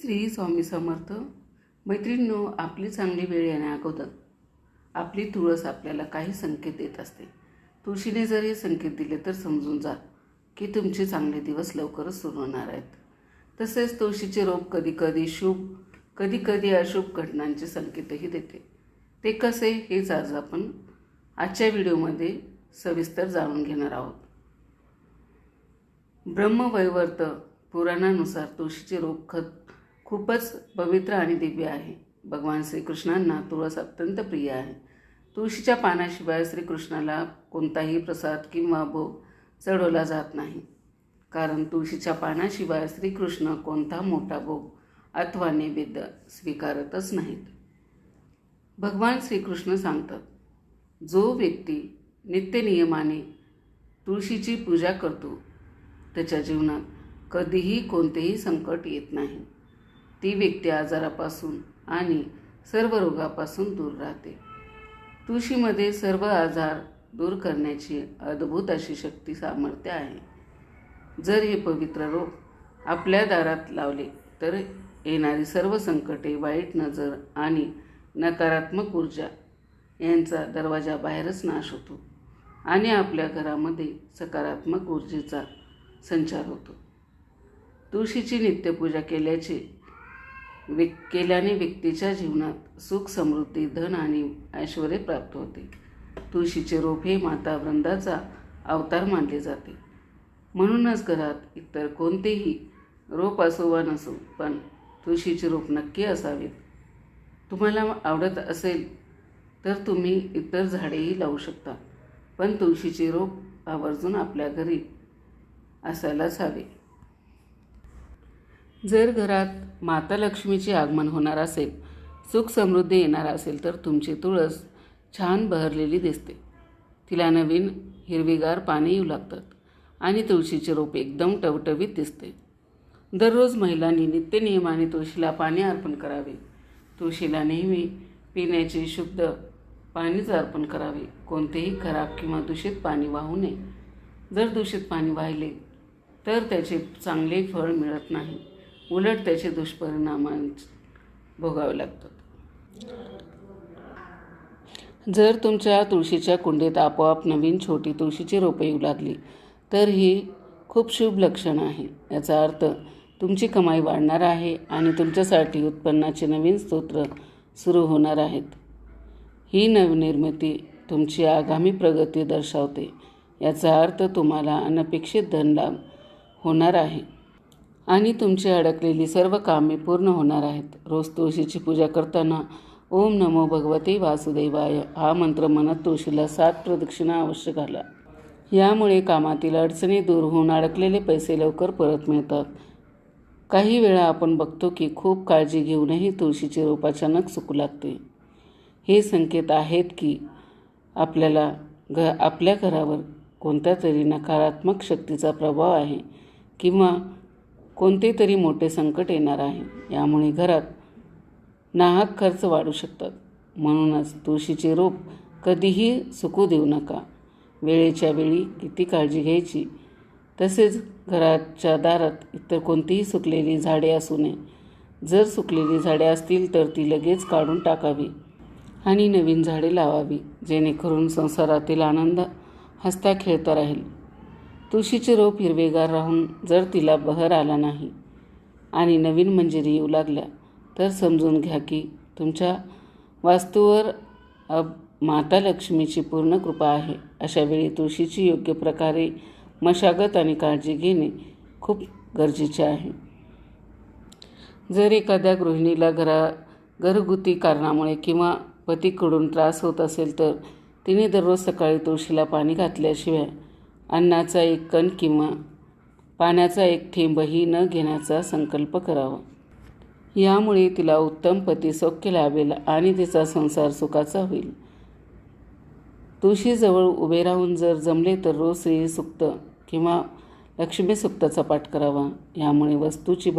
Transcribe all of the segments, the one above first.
श्री स्वामी समर्थ. मैत्रिणींनो, आपली चांगली वेळ येण्या अगोदर आपली तुळस आपल्याला काही संकेत देत असते. तुळशीने जर हे संकेत दिले तर समजून जा की तुमचे चांगले दिवस लवकरच सुरू होणार आहेत. तसेच तुळशीचे रोप कधीकधी शुभ कधीकधी अशुभ घटनांचे संकेतही देते. ते कसे हेच आज आपण आजच्या व्हिडिओमध्ये सविस्तर जाणून घेणार आहोत. ब्रह्मवैवर्त पुराणानुसार तुळशीचे रोप खूपच पवित्र आणि दिव्य आहे. भगवान श्रीकृष्णांना तुळस अत्यंत प्रिय आहे. तुळशीच्या पानाशिवाय श्रीकृष्णाला कोणताही प्रसाद किंवा भोग चढवला जात नाही, कारण तुळशीच्या पानाशिवाय श्रीकृष्ण कोणता मोठा भोग अथवा नैवेद्य स्वीकारतच नाहीत. भगवान श्रीकृष्ण सांगतात, जो व्यक्ती नित्यनियमाने तुळशीची पूजा करतो त्याच्या जीवनात कधीही कोणतेही संकट येत नाही. ती व्यक्ती आजारापासून आणि सर्व रोगापासून दूर राहते. तुळशीमध्ये सर्व आजार दूर करण्याची अद्भुत अशी शक्ती सामर्थ्य आहे. जर हे पवित्र रोप आपल्या दारात लावले तर येणारी सर्व संकटे, वाईट नजर आणि नकारात्मक ऊर्जा यांचा दरवाजा बाहेरच नाश होतो आणि आपल्या घरामध्ये सकारात्मक ऊर्जेचा संचार होतो. तुळशीची नित्यपूजा केल्याने व्यक्तीच्या जीवनात सुख, समृद्धी, धन आणि ऐश्वर्य प्राप्त होते. तुळशीचे रोप हे माता वृंदाचा अवतार मानले जाते. म्हणूनच घरात इतर कोणतेही रोप असो वा नसो, पण तुळशीचे रोप नक्की असावेत. तुम्हाला आवडत असेल तर तुम्ही इतर झाडेही लावू शकता, पण तुळशीचे रोप आवर्जून आपल्या घरी असायलाच हवे. जर घरात माता लक्ष्मीचे आगमन होणार असेल, सुख समृद्धी येणार असेल तर तुमची तुळस छान बहरलेली दिसते. तिला नवीन हिरवीगार पाने येऊ लागतात आणि तुळशीचे रोप एकदम टवटवीत दिसते. दररोज महिलांनी नित्यनियमाने तुळशीला पाणी अर्पण करावे. तुळशीला नेहमी पिण्याचे शुद्ध पाणीच अर्पण करावे. कोणतेही खराब किंवा दूषित पाणी वाहू नये. जर दूषित पाणी वाहिले तर त्याचे चांगले फळ मिळत नाही, उलट त्याचे दुष्परिणाम भोगावे लागतात. जर तुमच्या तुळशीच्या कुंडीत आपोआप नवीन छोटी तुळशीची रोपे येऊ लागली तर ही खूप शुभ लक्षण आहे. याचा अर्थ तुमची कमाई वाढणार आहे आणि तुमच्यासाठी उत्पन्नाचे नवीन स्रोत सुरू होणार आहेत. ही नवनिर्मिती तुमची आगामी प्रगती दर्शवते. याचा अर्थ तुम्हाला अनपेक्षित धनलाभ होणार आहे आणि तुमची अडकलेली सर्व कामे पूर्ण होणार आहेत. रोज तुळशीची पूजा करताना ओम नमो भगवते वासुदेवाय हा मंत्र म्हणत तुळशीला 7 प्रदक्षिणा अवश्य घाला. यामुळे कामातील अडचणी दूर होऊन अडकलेले पैसे लवकर परत मिळतात. काही वेळा आपण बघतो की खूप काळजी घेऊनही तुळशीचे रोप अचानक सुकू लागते. हे संकेत आहेत की आपल्या घरावर कोणत्या तरी नकारात्मक शक्तीचा प्रभाव आहे किंवा कोणते तरी मोठे संकट येणार आहे. यामुळे घरात नाहक खर्च वाढू शकतात. म्हणूनच तुळशीचे रोप कधीही सुकू देऊ नका. वेळेच्या वेळी किती काळजी घ्यायची. तसेच घराच्या दारात इतर कोणतीही सुकलेली झाडे असू नये. जर सुकलेली झाडे असतील तर ती लगेच काढून टाकावी आणि नवीन झाडे लावावी, जेणेकरून संसारातील आनंद हसता खेळता राहील. तुळशीचे रोप हिरवेगार राहून जर तिला बहर आला नाही आणि नवीन मंजिरी येऊ लागल्या तर समजून घ्या की तुमच्या वास्तूवर माता लक्ष्मीची पूर्ण कृपा आहे. अशा वेळी तुळशीची योग्य प्रकारे मशागत आणि काळजी घेणे खूप गरजेचे आहे. जर एखाद्या गृहिणीला घरगुती कारणामुळे किंवा पतीकडून त्रास होत असेल तर तिने दररोज सकाळी तुळशीला पाणी घातल्याशिवाय अन्नाचा एक कण किंवा पाण्याचा एक थेंबही न घेण्याचा संकल्प करावा. यामुळे तिला उत्तम पती सौख्य लाभेल आणि तिचा संसार सुखाचा होईल. तुळशीजवळ उभे राहून जर जमले तर रोज श्री सूक्त किंवा लक्ष्मी सूक्ताचा पाठ करावा. यामुळे वास्तूची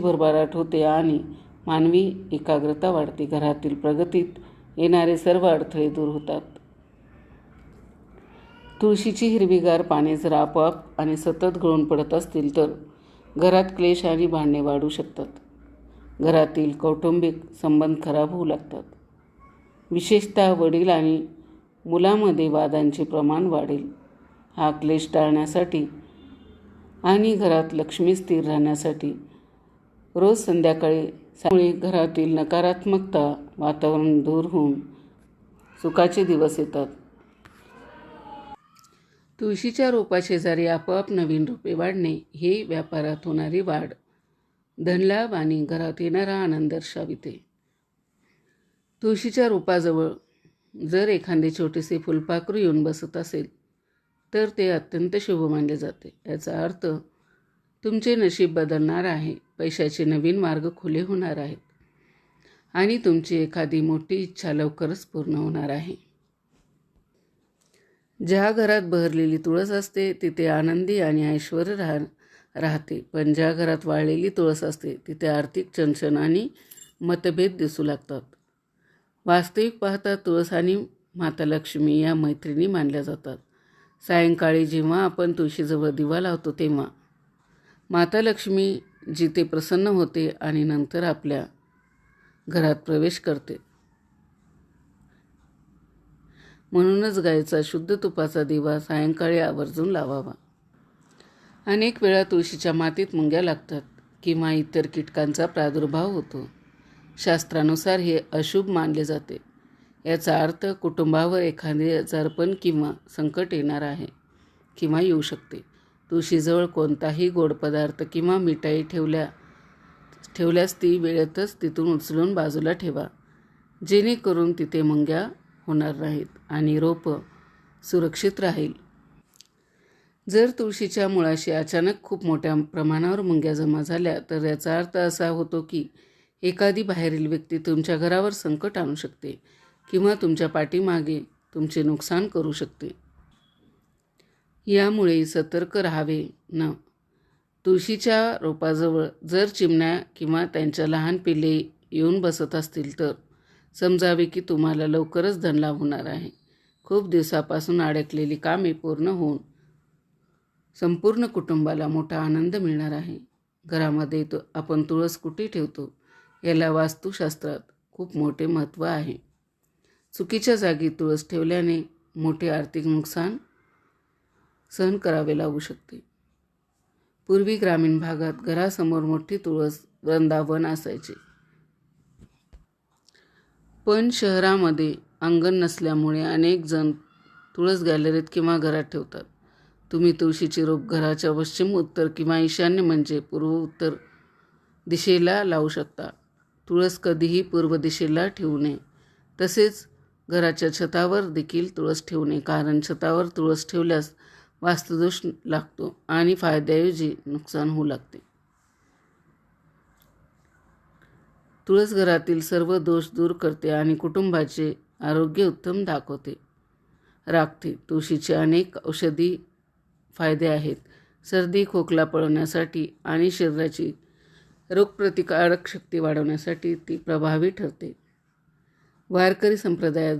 भरभराट होते आणि मानवी एकाग्रता वाढते. घरातील प्रगतीत येणारे सर्व अडथळे दूर होतात. तुळशीची हिरवीगार पाने जर आपोआप आणि सतत गळून पडत असतील तर घरात क्लेश आणि भांडणे वाढू शकतात. घरातील कौटुंबिक संबंध खराब होऊ लागतात. विशेषतः वडील आणि मुलामध्ये वादांचे प्रमाण वाढेल. हा क्लेश टाळण्यासाठी आणि घरात लक्ष्मी स्थिर राहण्यासाठी रोज संध्याकाळी घरातील नकारात्मकता वातावरण दूर होऊन सुखाचे दिवस येतात. तुळशीच्या रोपाशेजारी आपोआप नवीन रोपे वाढणे हे व्यापारात होणारी वाढ, धनलाभ आणि घरात येणारा आनंद दर्शविते. तुळशीच्या रोपाजवळ जर एखादे छोटेसे फुलपाखरू येऊन बसत असेल तर ते अत्यंत शुभ मानले जाते. याचा अर्थ तुमचे नशीब बदलणार आहे, पैशाचे नवीन मार्ग खुले होणार आहेत आणि तुमची एखादी मोठी इच्छा लवकरच पूर्ण होणार आहे. ज्या घरात बहरलेली तुळस असते तिथे आनंदी आणि ऐश्वर्य राहते, पण ज्या घरात वाळलेली तुळस असते तिथे आर्थिक चणचण आणि मतभेद दिसू लागतात. वास्तविक पाहता तुळस आणि माता लक्ष्मी या मैत्रिणी मानल्या जातात. सायंकाळी जेव्हा आपण तुळशीजवळ दिवा लावतो तेव्हा माता लक्ष्मी जिथे प्रसन्न होते आणि नंतर आपल्या घरात प्रवेश करते. म्हणूनच गायीचा शुद्ध तुपाचा दिवा सायंकाळी आवर्जून लावावा. अनेक वेळा तुळशीच्या मातीत मुंग्या लागतात किंवा इतर कीटकांचा प्रादुर्भाव होतो. शास्त्रानुसार हे अशुभ मानले जाते. याचा अर्थ कुटुंबावर एखादे आजारपण किंवा संकट येणार आहे किंवा येऊ शकते. तुळशीजवळ कोणताही गोड पदार्थ किंवा मिठाई ठेवल्यास ती वेळेतच तिथून उचलून बाजूला ठेवा, जेणेकरून तिथे मुंग्या होणार नाहीत आणि रोप सुरक्षित राहील. जर तुळशीच्या मुळाशी अचानक खूप मोठ्या प्रमाणावर मुंग्या जमा झाल्या तर याचा अर्थ असा होतो की एखादी बाहेरील व्यक्ती तुमच्या घरावर संकट आणू शकते किंवा तुमच्या पाठीमागे तुमचे नुकसान करू शकते. यामुळे सतर्क राहावे. तुळशीच्या रोपाजवळ जर चिमण्या किंवा त्यांच्या लहान पिल्ले येऊन बसत असतील तर समजावे की तुम्हाला लवकरच धनलाभ होणार आहे. खूप दिवसापासून अडकलेली कामे पूर्ण होऊन संपूर्ण कुटुंबाला मोठा आनंद मिळणार आहे. घरामध्ये आपण तुळस कुठे ठेवतो याला वास्तुशास्त्रात खूप मोठे महत्त्व आहे. चुकीच्या जागी तुळस ठेवल्याने मोठे आर्थिक नुकसान सहन करावे लागू शकते. पूर्वी ग्रामीण भागात घरासमोर मोठी तुळस वृंदावन असायचे, पण शहरामध्ये अंगण नसल्यामुळे अनेक जण तुळस गॅलरीत किंवा घरात ठेवतात. तुम्ही तुळशीचे रोप घराच्या पश्चिम, उत्तर किंवा ईशान्य म्हणजे पूर्व उत्तर दिशेला लावू शकता. तुळस कधीही पूर्व दिशेला ठेवू नये. तसेच घराच्या छतावर देखील तुळस ठेवू नये, कारण छतावर तुळस ठेवल्यास वास्तुदोष लागतो आणि फायद्याऐवजी नुकसान होऊ लागते. तुळस घरातील सर्व दोष दूर करते आणि कुटुंबाचे आरोग्य उत्तम राखते. तुळशीचे अनेक औषधी फायदे आहेत. सर्दी खोकला पळवण्यासाठी आणि शरीराची रोगप्रतिकारक शक्ती वाढवण्यासाठी ती प्रभावी ठरते. वारकरी संप्रदायात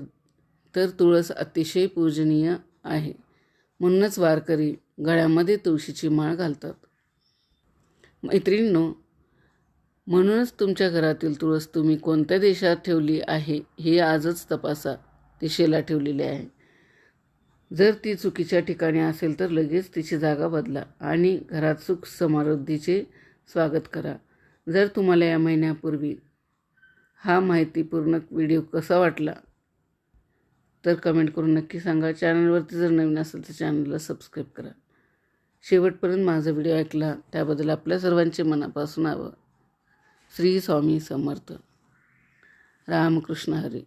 तर तुळस अतिशय पूजनीय आहे. म्हणूनच वारकरी गळ्यामध्ये तुळशीची माळ घालतात. मैत्रिणींनो, म्हणूनच तुमच्या घरातील तुळस तुम्ही कोणत्या देशात ठेवली आहे हे आजच तपासा. दिशेला ठेवलेली आहे. जर ती चुकीच्या ठिकाणी असेल तर लगेच तिची जागा बदला आणि घरात सुख समृद्धीचे स्वागत करा. जर तुम्हाला या महिन्यापूर्वी हा माहितीपूर्ण व्हिडिओ कसा वाटला तर कमेंट करून नक्की सांगा. चॅनलवरती जर नवीन असेल तर चॅनलला सबस्क्राईब करा. शेवटपर्यंत माझा व्हिडिओ ऐकला त्याबद्दल आपल्या सर्वांचे मनापासून आभार. श्री स्वामी समर्थ. रामकृष्ण हरी.